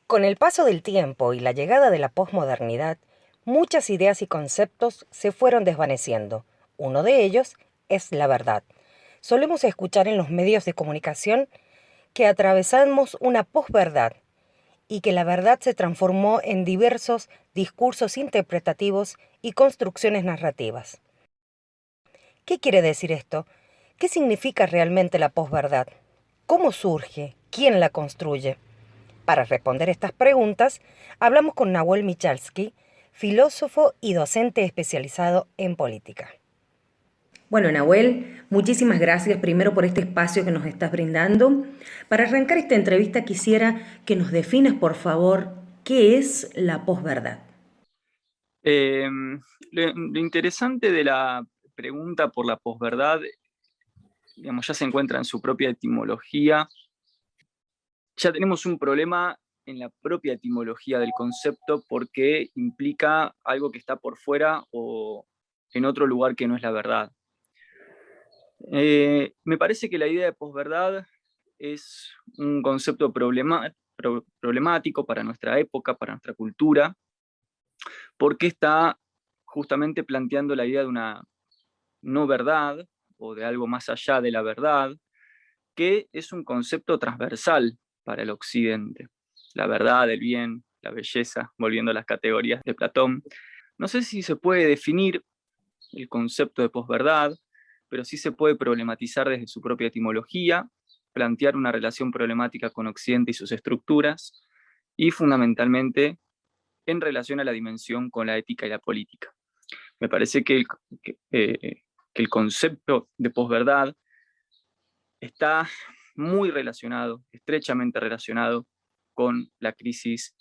Con el paso del tiempo y la llegada de la posmodernidad, muchas ideas y conceptos se fueron desvaneciendo. Uno de ellos es la verdad. Solemos escuchar en los medios de comunicación que atravesamos una posverdad y que la verdad se transformó en diversos discursos interpretativos y construcciones narrativas. ¿Qué quiere decir esto? ¿Qué significa realmente la posverdad? ¿Cómo surge? ¿Quién la construye? Para responder estas preguntas, hablamos con Nahuel Michalski, filósofo y docente especializado en política. Bueno, Nahuel, muchísimas gracias primero por este espacio que nos estás brindando. Para arrancar esta entrevista quisiera que nos definas, por favor, qué es la posverdad. Eh, lo interesante de la pregunta por la posverdad, digamos, ya se encuentra en su propia etimología. Ya tenemos un problema en la propia etimología del concepto porque implica algo que está por fuera o en otro lugar que no es la verdad. Me parece que la idea de posverdad es un concepto problemático para nuestra época, para nuestra cultura, porque está justamente planteando la idea de una no verdad o de algo más allá de la verdad, que es un concepto transversal para el occidente. La verdad, el bien, la belleza, volviendo a las categorías de Platón. No sé si se puede definir el concepto de posverdad, pero sí se puede problematizar desde su propia etimología, plantear una relación problemática con Occidente y sus estructuras, y fundamentalmente en relación a la dimensión con la ética y la política. Me parece que el concepto de posverdad está muy relacionado, estrechamente relacionado con la crisis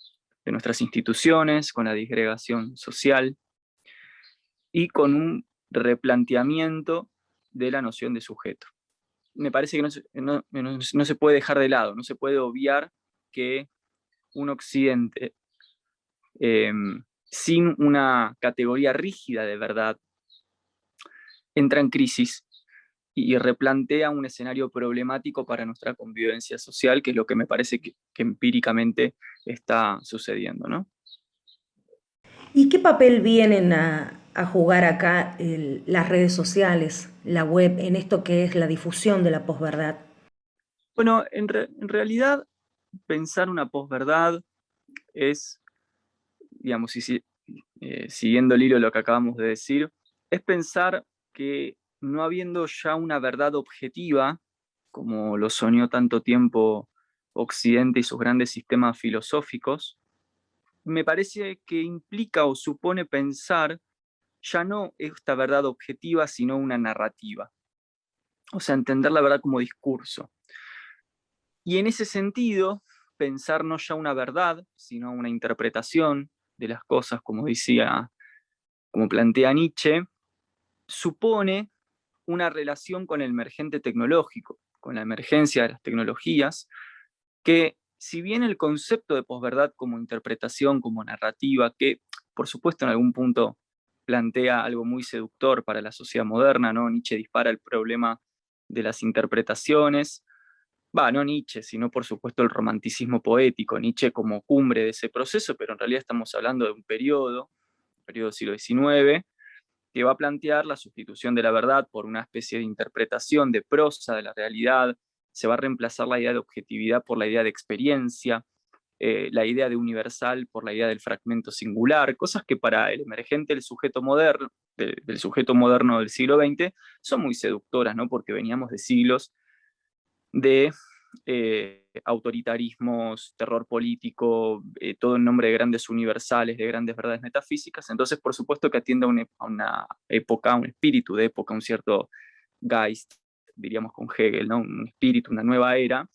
de nuestras instituciones, con la disgregación social y con un replanteamiento de la noción de sujeto. Me parece que no se puede dejar de lado, no se puede obviar que un occidente eh, sin una categoría rígida de verdad entra en crisis y replantea un escenario problemático para nuestra convivencia social, que es lo que me parece que empíricamente está sucediendo, ¿no? ¿Y qué papel vienen a jugar acá las redes sociales, la web, en esto que es la difusión de la posverdad? Bueno, en realidad pensar una posverdad es, digamos, siguiendo el hilo de lo que acabamos de decir, es pensar que no habiendo ya una verdad objetiva, como lo soñó tanto tiempo Occidente y sus grandes sistemas filosóficos, me parece que implica o supone pensar ya no esta verdad objetiva, sino una narrativa. O sea, entender la verdad como discurso. Y en ese sentido, pensar no ya una verdad, sino una interpretación de las cosas, como decía, como plantea Nietzsche, supone una relación con el emergente tecnológico, con la emergencia de las tecnologías, que si bien el concepto de posverdad como interpretación, como narrativa, que por supuesto en algún punto plantea algo muy seductor para la sociedad moderna, ¿no? Nietzsche dispara el problema de las interpretaciones, no Nietzsche, sino por supuesto el romanticismo poético, Nietzsche como cumbre de ese proceso, pero en realidad estamos hablando de un periodo del siglo XIX, que va a plantear la sustitución de la verdad por una especie de interpretación de prosa de la realidad. Se va a reemplazar la idea de objetividad por la idea de experiencia, la idea de universal por la idea del fragmento singular, cosas que para el emergente del sujeto moderno del siglo XX son muy seductoras, ¿no? Porque veníamos de siglos de autoritarismos, terror político, todo en nombre de grandes universales, de grandes verdades metafísicas. Entonces, por supuesto que atiende a una época, a un espíritu de época, un cierto Geist, diríamos con Hegel, ¿no? Un espíritu, una nueva era.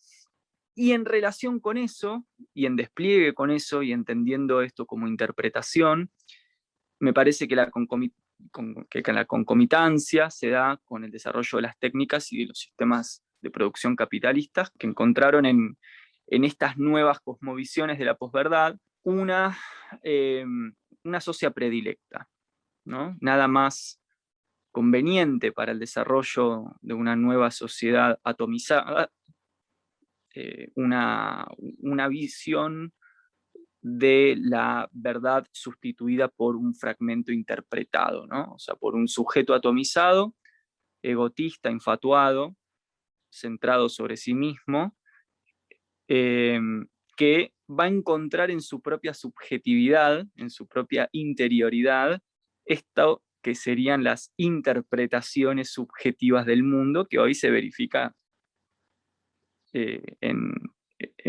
Y en relación con eso, y en despliegue con eso, y entendiendo esto como interpretación, me parece que que la concomitancia se da con el desarrollo de las técnicas y de los sistemas de producción capitalistas que encontraron en estas nuevas cosmovisiones de la posverdad eh, una socia predilecta, ¿no? Nada más conveniente para el desarrollo de una nueva sociedad atomizada, una visión de la verdad sustituida por un fragmento interpretado, ¿no? O sea, por un sujeto atomizado, egotista, infatuado, centrado sobre sí mismo, que va a encontrar en su propia subjetividad, en su propia interioridad, esto que serían las interpretaciones subjetivas del mundo, que hoy se verifica en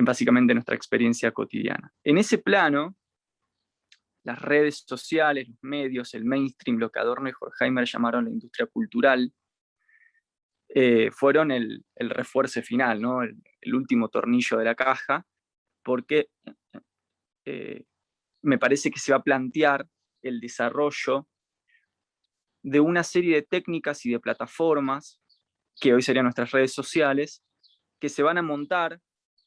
básicamente nuestra experiencia cotidiana. En ese plano, las redes sociales, los medios, el mainstream, lo que Adorno y Horkheimer llamaron la industria cultural, fueron el refuerzo final, ¿no? El último tornillo de la caja, porque me parece que se va a plantear el desarrollo de una serie de técnicas y de plataformas, que hoy serían nuestras redes sociales, que se van a montar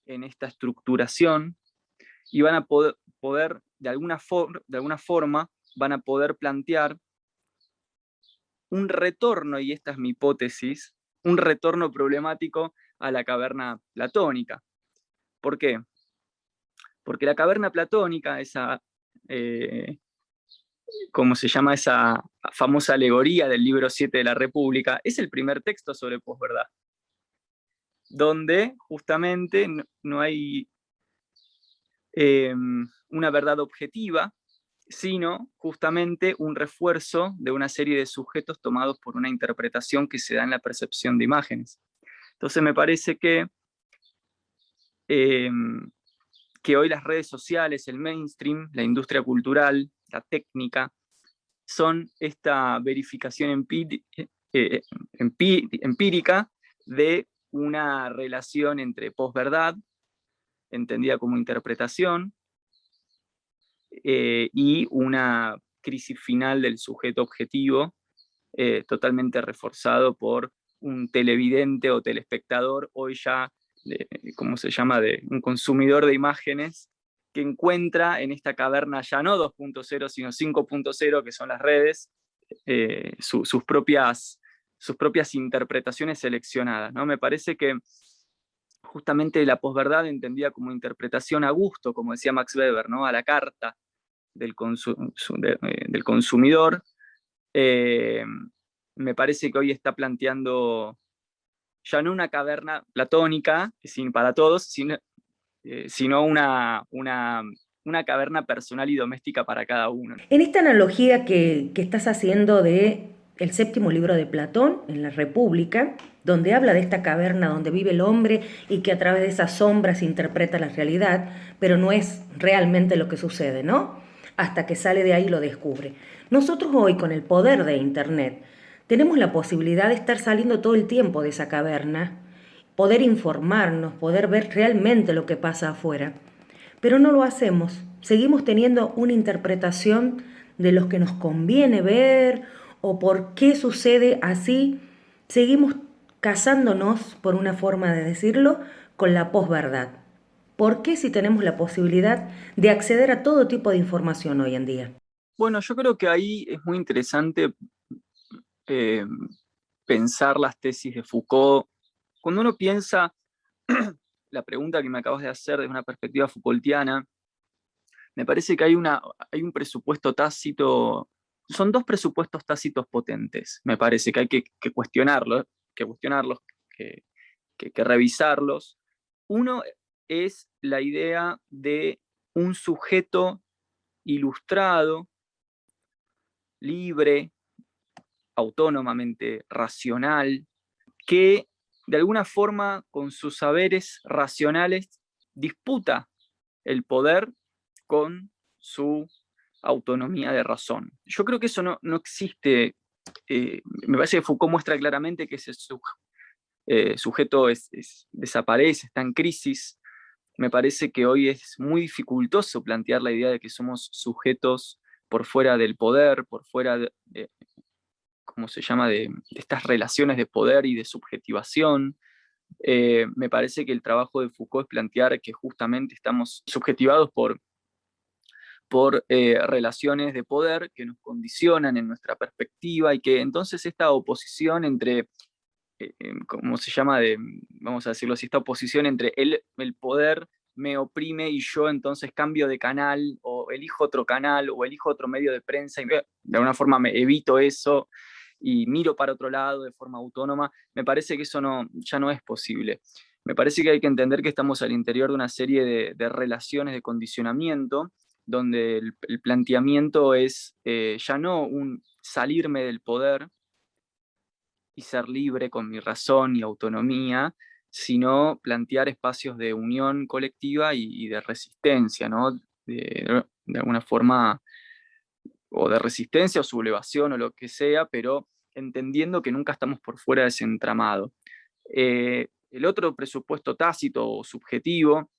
en esta estructuración y van a poder de alguna forma, van a poder plantear un retorno, y esta es mi hipótesis, un retorno problemático a la caverna platónica. ¿Por qué? Porque la caverna platónica, esa, ¿cómo se llama? Esa famosa alegoría del libro 7 de la República, es el primer texto sobre posverdad, donde justamente no hay una verdad objetiva, sino justamente un refuerzo de una serie de sujetos tomados por una interpretación que se da en la percepción de imágenes. Entonces me parece eh, que hoy las redes sociales, el mainstream, la industria cultural, la técnica, son esta verificación empírica de una relación entre posverdad, entendida como interpretación, y una crisis final del sujeto objetivo, totalmente reforzado por un televidente o telespectador, hoy ya, ¿cómo se llama?, de un consumidor de imágenes, que encuentra en esta caverna ya no 2.0, sino 5.0, que son las redes, sus propias interpretaciones seleccionadas, ¿no? Me parece que justamente la posverdad entendida como interpretación a gusto, como decía Max Weber, ¿no? A la carta del consumidor, me parece que hoy está planteando ya no una caverna platónica para todos, sino una caverna personal y doméstica para cada uno. En esta analogía que estás haciendo de el séptimo libro de Platón, en la República, donde habla de esta caverna donde vive el hombre y que a través de esas sombras interpreta la realidad, pero no es realmente lo que sucede, ¿no? Hasta que sale de ahí y lo descubre. Nosotros hoy, con el poder de Internet, tenemos la posibilidad de estar saliendo todo el tiempo de esa caverna, poder informarnos, poder ver realmente lo que pasa afuera. Pero no lo hacemos. Seguimos teniendo una interpretación de lo que nos conviene ver o por qué sucede así. Seguimos casándonos, por una forma de decirlo, con la posverdad. ¿Por qué si tenemos la posibilidad de acceder a todo tipo de información hoy en día? Bueno, yo creo que ahí es muy interesante pensar las tesis de Foucault. Cuando uno piensa la pregunta que me acabas de hacer desde una perspectiva Foucaultiana, me parece que hay un presupuesto tácito, son dos presupuestos tácitos potentes, me parece que hay que cuestionarlos, que revisarlos. Uno es la idea de un sujeto ilustrado, libre, autónomamente racional, que de alguna forma con sus saberes racionales disputa el poder con su autonomía de razón. Yo creo que eso no existe. Me parece que Foucault muestra claramente que ese sujeto desaparece, está en crisis. Me parece que hoy es muy dificultoso plantear la idea de que somos sujetos por fuera del poder, por fuera ¿cómo se llama?, de estas relaciones de poder y de subjetivación. Me parece que el trabajo de Foucault es plantear que justamente estamos subjetivados por relaciones de poder que nos condicionan en nuestra perspectiva, y que entonces esta oposición entre, ¿cómo se llama?, vamos a decirlo así, esta oposición entre el poder me oprime y yo entonces cambio de canal o elijo otro canal o elijo otro medio de prensa y de alguna forma me evito eso y miro para otro lado de forma autónoma, me parece que eso ya no es posible. Me parece que hay que entender que estamos al interior de una serie de relaciones de condicionamiento, donde el planteamiento es ya no un salirme del poder y ser libre con mi razón y autonomía, sino plantear espacios de unión colectiva y de resistencia, ¿no? De alguna forma, o de resistencia o sublevación o lo que sea, pero entendiendo que nunca estamos por fuera de ese entramado. El otro presupuesto tácito o subjetivo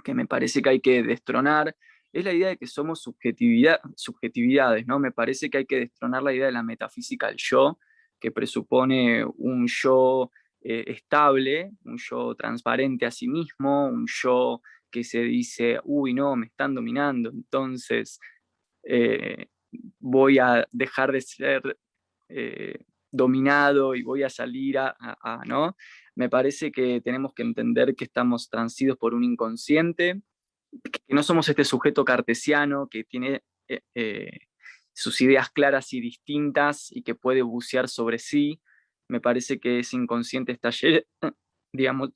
que me parece que hay que destronar es la idea de que somos subjetividades, ¿no? Me parece que hay que destronar la idea de la metafísica del yo, que presupone un yo estable, un yo transparente a sí mismo, un yo que se dice, uy, no, me están dominando, entonces eh, voy a dejar de ser dominado y voy a salir ¿no? Me parece que tenemos que entender que estamos transidos por un inconsciente, que no somos este sujeto cartesiano que tiene sus ideas claras y distintas y que puede bucear sobre sí. Me parece que ese inconsciente está lleno, digamos,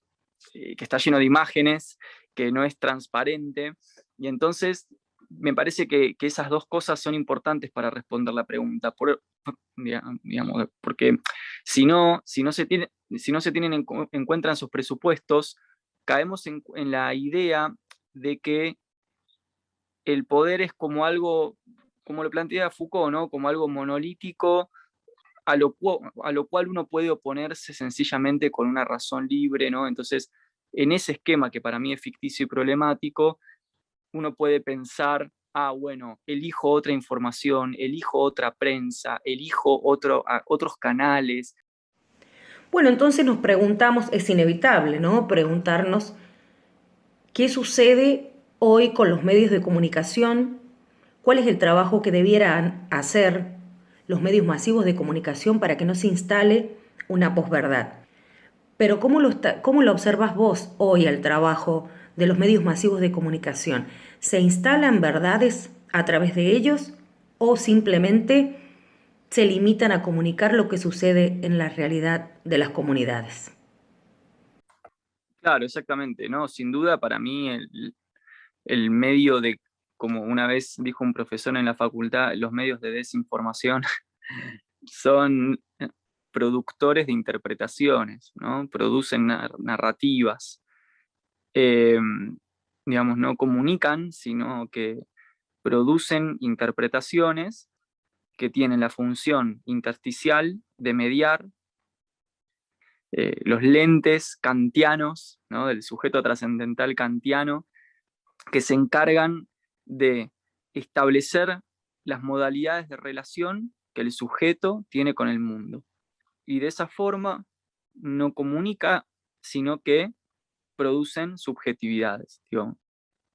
que está lleno de imágenes, que no es transparente, y entonces me parece que esas dos cosas son importantes para responder la pregunta, digamos, porque si no se tienen en cuenta en sus presupuestos, caemos en la idea de que el poder es como algo, como lo plantea Foucault, ¿no? Como algo monolítico a lo cual uno puede oponerse sencillamente con una razón libre, ¿no? Entonces, en ese esquema que para mí es ficticio y problemático, uno puede pensar, bueno, elijo otra información, elijo otra prensa, elijo otros canales. Bueno, entonces nos preguntamos, es inevitable, ¿no? Preguntarnos qué sucede hoy con los medios de comunicación, cuál es el trabajo que debieran hacer los medios masivos de comunicación para que no se instale una posverdad. Pero ¿cómo lo observas vos hoy el trabajo de los medios masivos de comunicación? ¿Se instalan verdades a través de ellos o simplemente se limitan a comunicar lo que sucede en la realidad de las comunidades? Claro, exactamente, ¿no? Sin duda, para mí, el medio de, como una vez dijo un profesor en la facultad, los medios de desinformación son productores de interpretaciones, ¿no? Producen narrativas. Eh, digamos, no comunican, sino que producen interpretaciones que tienen la función intersticial de mediar los lentes kantianos, ¿no? Del sujeto trascendental kantiano, que se encargan de establecer las modalidades de relación que el sujeto tiene con el mundo. Y de esa forma no comunica, sino que producen subjetividades, digo,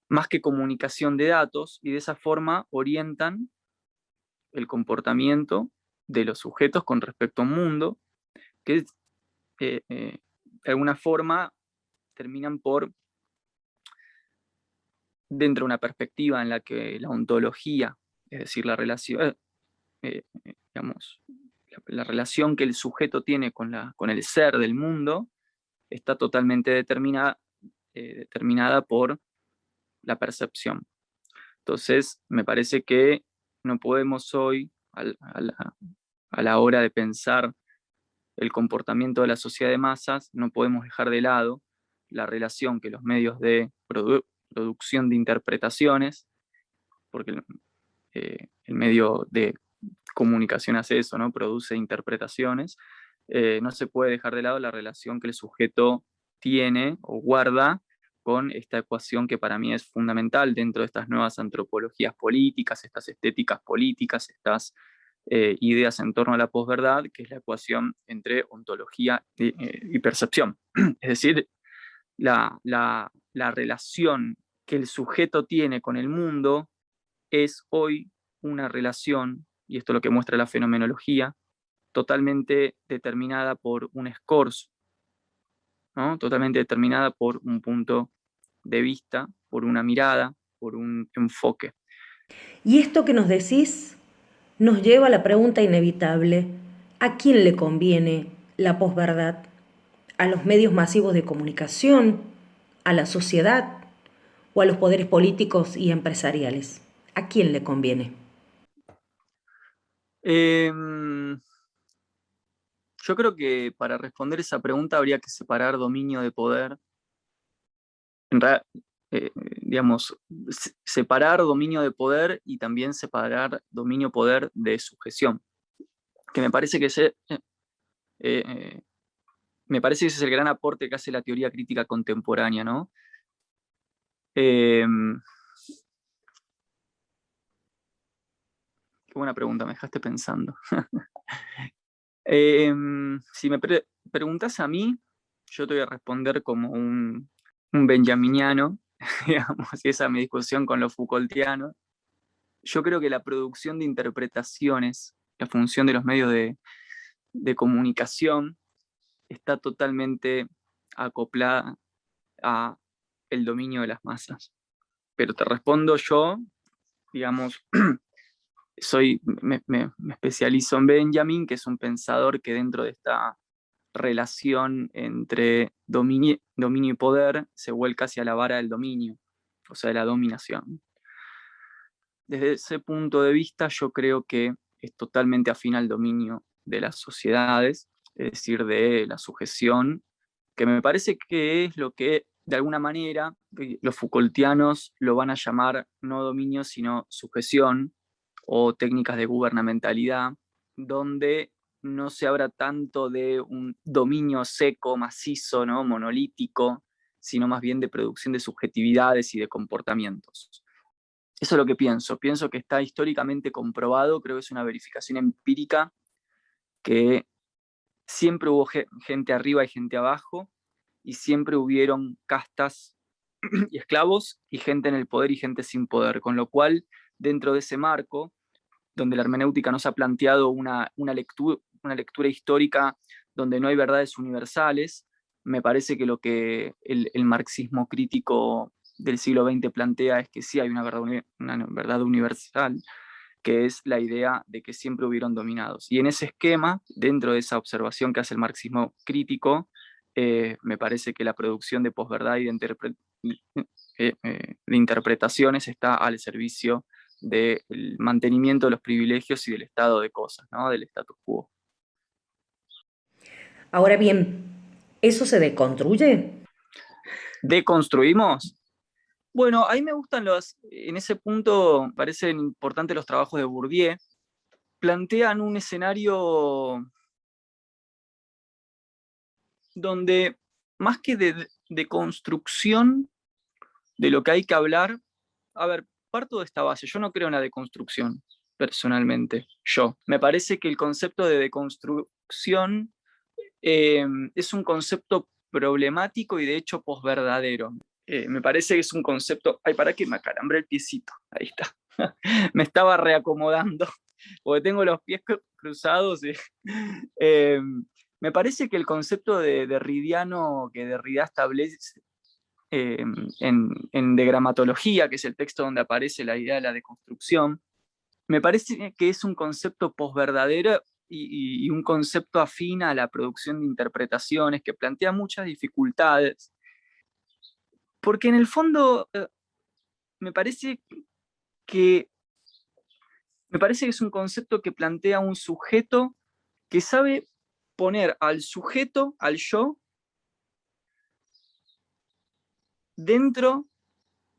más que comunicación de datos, y de esa forma orientan el comportamiento de los sujetos con respecto a un mundo que de alguna forma terminan por, dentro de una perspectiva en la que la ontología, es decir, la relación, digamos, la relación que el sujeto tiene con el ser del mundo, está totalmente determinada por la percepción. Entonces, me parece que no podemos hoy, a la hora de pensar el comportamiento de la sociedad de masas, no podemos dejar de lado la relación que los medios de producción de interpretaciones, porque el medio de comunicación hace eso, ¿no? Produce interpretaciones, no se puede dejar de lado la relación que el sujeto tiene o guarda con esta ecuación que para mí es fundamental dentro de estas nuevas antropologías políticas, estas estéticas políticas, estas ideas en torno a la posverdad, que es la ecuación entre ontología y percepción. Es decir, la relación que el sujeto tiene con el mundo es hoy una relación, y esto es lo que muestra la fenomenología, totalmente determinada por un escorzo, ¿no? Totalmente determinada por un punto de vista, por una mirada, por un enfoque. Y esto que nos decís nos lleva a la pregunta inevitable: ¿a quién le conviene la posverdad? ¿A los medios masivos de comunicación? ¿A la sociedad? ¿O a los poderes políticos y empresariales? ¿A quién le conviene? Yo creo que para responder esa pregunta habría que separar dominio de poder. En digamos, separar dominio de poder y también separar dominio-poder de sujeción. Que me parece que me parece que ese es el gran aporte que hace la teoría crítica contemporánea, ¿no? Qué buena pregunta, me dejaste pensando. Si me preguntas a mí, yo te voy a responder como un benjaminiano, digamos, y esa es mi discusión con los Foucaultianos. Yo creo que la producción de interpretaciones, la función de los medios de comunicación, está totalmente acoplada a el dominio de las masas. Pero te respondo yo, digamos, me especializo en Benjamin, que es un pensador que dentro de esta relación entre dominio y poder se vuelca hacia la vara del dominio, o sea, de la dominación. Desde ese punto de vista, yo creo que es totalmente afín al dominio de las sociedades, es decir, de la sujeción, que me parece que es lo que, de alguna manera, los Foucaultianos lo van a llamar no dominio, sino sujeción, o técnicas de gubernamentalidad, donde no se habla tanto de un dominio seco, macizo, ¿no? Monolítico, sino más bien de producción de subjetividades y de comportamientos. Eso es lo que pienso. Pienso que está históricamente comprobado, creo que es una verificación empírica, que siempre hubo gente arriba y gente abajo, y siempre hubieron castas y esclavos, y gente en el poder y gente sin poder, con lo cual, dentro de ese marco, donde la hermenéutica nos ha planteado una lectura histórica donde no hay verdades universales, me parece que lo que el marxismo crítico del siglo XX plantea es que sí hay una verdad universal, que es la idea de que siempre hubieron dominados. Y en ese esquema, dentro de esa observación que hace el marxismo crítico, me parece que la producción de posverdad y de interpretaciones está al servicio del mantenimiento de los privilegios y del estado de cosas, ¿no? Del status quo. Ahora bien, ¿eso se deconstruye? ¿Deconstruimos? Bueno, a mí me gustan en ese punto parecen importantes los trabajos de Bourdieu, plantean un escenario donde más que de construcción de lo que hay que hablar, a ver, parto de esta base, yo no creo en la deconstrucción, personalmente, yo. Me parece que el concepto de deconstrucción es un concepto problemático y de hecho posverdadero. Me parece que es un concepto... Ay, para que me acalambré el piecito. Ahí está. Me estaba reacomodando, porque tengo los pies cruzados. Eh, me parece que el concepto de derridiano que Derrida establece en Degramatología, que es el texto donde aparece la idea de la deconstrucción, me parece que es un concepto posverdadero y un concepto afín a la producción de interpretaciones que plantea muchas dificultades, porque en el fondo me parece que es un concepto que plantea un sujeto que sabe poner al sujeto, al yo, dentro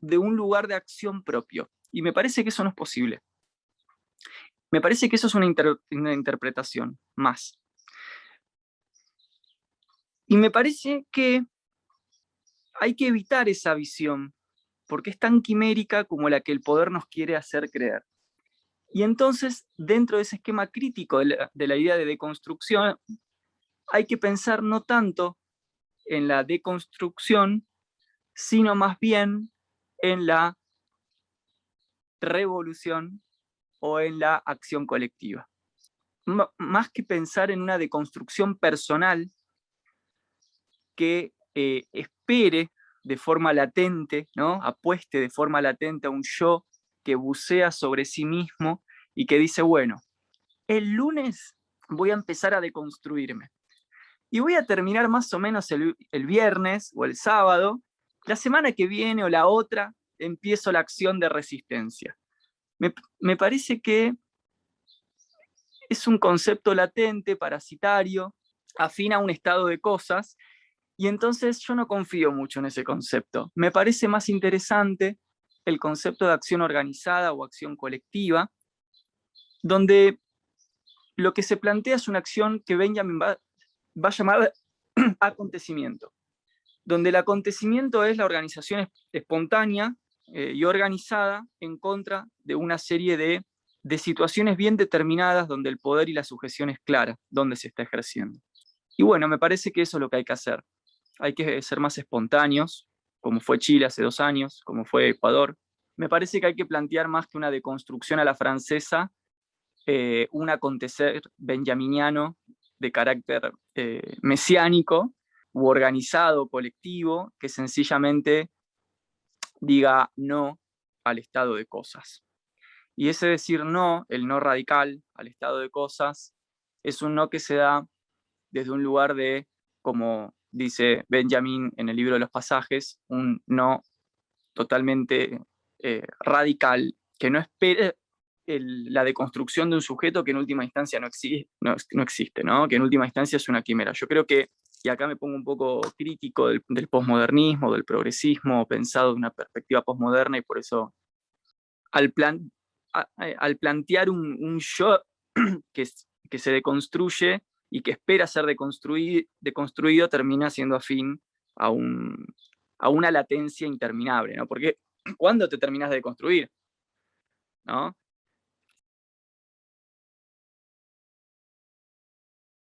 de un lugar de acción propio. Y me parece que eso no es posible. Me parece que eso es una interpretación más. Y me parece que hay que evitar esa visión, porque es tan quimérica como la que el poder nos quiere hacer creer. Y entonces, dentro de ese esquema crítico de la idea de deconstrucción, hay que pensar no tanto en la deconstrucción, sino más bien en la revolución o en la acción colectiva. Más que pensar en una deconstrucción personal que espere de forma latente, ¿no? Apueste de forma latente a un yo que bucea sobre sí mismo y que dice, bueno, el lunes voy a empezar a deconstruirme. Y voy a terminar más o menos el viernes o el sábado. La semana que viene o la otra empiezo la acción de resistencia. Me parece que es un concepto latente, parasitario, afín a un estado de cosas, y entonces yo no confío mucho en ese concepto. Me parece más interesante el concepto de acción organizada o acción colectiva, donde lo que se plantea es una acción que Benjamin va a llamar acontecimiento, donde el acontecimiento es la organización espontánea y organizada en contra de una serie de situaciones bien determinadas donde el poder y la sujeción es clara, donde se está ejerciendo. Y bueno, me parece que eso es lo que hay que hacer. Hay que ser más espontáneos, como fue Chile hace 2 años, como fue Ecuador. Me parece que hay que plantear más que una deconstrucción a la francesa, un acontecer benjaminiano de carácter mesiánico u organizado, colectivo, que sencillamente diga no al estado de cosas. Y ese decir no, el no radical al estado de cosas, es un no que se da desde un lugar de, como dice Benjamin en el libro de los pasajes, un no totalmente radical, que no espera la deconstrucción de un sujeto que en última instancia no existe, ¿no? Que en última instancia es una quimera. Yo creo que, y acá me pongo un poco crítico del posmodernismo, del progresismo, pensado de una perspectiva posmoderna, y por eso al, plan, al plantear un yo que se deconstruye y que espera ser deconstruido, termina siendo afín a, a una latencia interminable, ¿no? Porque ¿cuándo te terminas de deconstruir? ¿No?